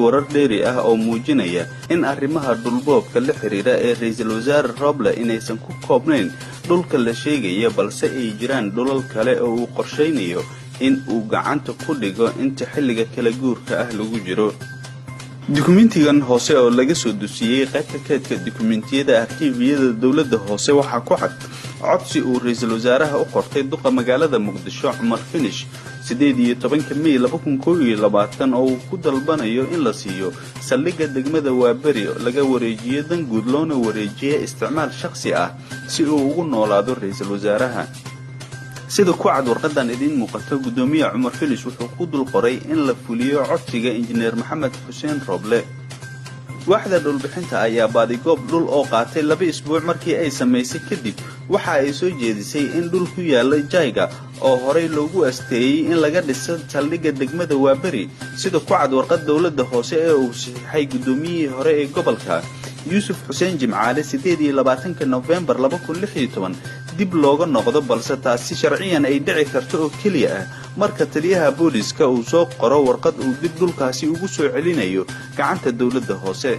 warar dheeri ah oo muujinaya in arrimaha dhulboobka la xiriira ee ra'iisul wasaare Roble inaysan ku koobnayn dhulka la sheegaya balse ay jiraan dhulal kale oo uu qorsheynayo in uu gacanta ku dhigo inta xilliga kala guurka ah lagu jiro. Dukumentigan hoose oo laga soo dusiyay qaybta kaydka dukumentiyada arkiifyada dawladda hoose waxa ku cad codsi uu ra'iisul wasaaraha u qortay duqa magaalada Muqdisho Cumar Finish 18 May 2021 oo uu ku dalbanayo in la siiyo saldhigga degmada Waaberi laga wareejiyo dan guud loona wareejiyo isticmaal shakhsi ah si uu ugu noolaado ra'iisul wasaaraha. sida ku cad warqadan idin muuqata gudoomiyaha Cumar Finish wuxuu ku dul qoray in la fuliyo codsiga injineer Maxamed Xuseen Roble. waaxda dhulbixinta ayaa baadigoob dhul oo qaatay 2 isbuuc markii ay sameysay kadib waxa ay soo jeedisay in dhul ku yaala Jayga oo horey loogu asteeyay in laga dhiso saldhigga degmada Waaberi sida ku cad warqad dawladda hoose ee uu saxiixay gudoomiyihii hore ee gobolka Yusuf Xuseen Jimcaale 28 November 2016 dib looga noqdo balse taasi sharciyan ay dhici karto oo kaliya ah marka taliyaha booliska uu soo qoro warqad uu dib dhulkaasi ugu soo celinayo gacanta dawladda hoose.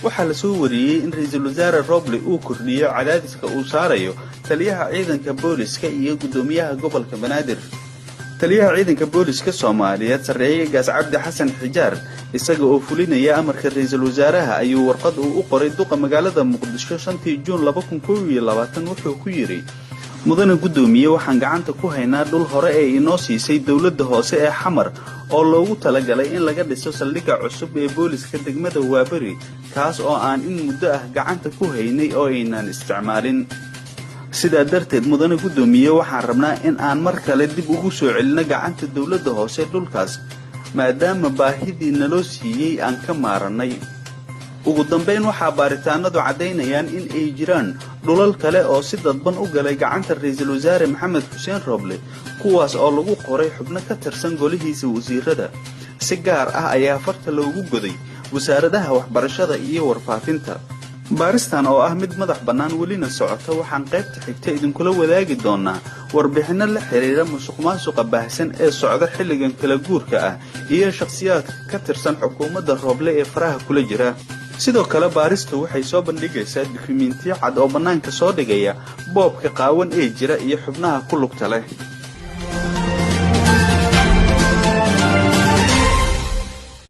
waxa la soo wariyay in ra'iisul wasaare Roble uu kordhiyo cadaadiska uu saarayo taliyaha ciidanka booliska iyo gudoomiyaha gobolka Banaadir. taliyaha ciidanka booliska Soomaaliyeed Sareeye Gaas Cabdi Xasan Xijaar isaga oo fulinaya amarka ra'iisul wasaaraha ayuu warqad u qoray duqa magaalada Muqdisho 5 Juun 2021 wuxuu ku yiri mudane gudoomiye waxaan gacanta ku haynaa dhul hore ee inoo siisay dawladda hoose ee Xamar oo loogu talagalay in laga dhiso saldhigga cusub ee booliska degmada Waaberi kaas oo aan in muddo ah gacanta ku haynay oo aynaan isticmaalin. sida darteed mudane gudoomiye waxaan rabnaa in aan mar kale dib ugu soo celino gacanta dawladda hoose dhulkaas maadaama baahidii naloo siiyay aan ka maaranay. ugu dambeyn waxa baaritaanadu cadeynayaan in ay jiraan dhulal kale oo si dadban u galay gacanta ra'iisul wasaare Maxamed Xuseen Roble kuwaas oo lagu qoray xubno ka tirsan golihiisa wasiirada. si gaar ah ayaa farta loogu goday wasaaradaha waxbarashada iyo warfaafinta. baaristan oo ah mid madax bannaan welina socota waxaan qaybta xigta idinkula wadaagi doonaa warbixino la xiriira musuqmaasuqa baahsan ee socda xilligan kala guurka ah iyo shakhsiyaadka ka tirsan xukuumadda Roble ee faraha kula jira. sidoo kale baaristu waxay soo bandhigaysaa dukumentiyo cad oo bannaanka soo dhigaya boobka qaawan ee jira iyo xubnaha ku lugta leh.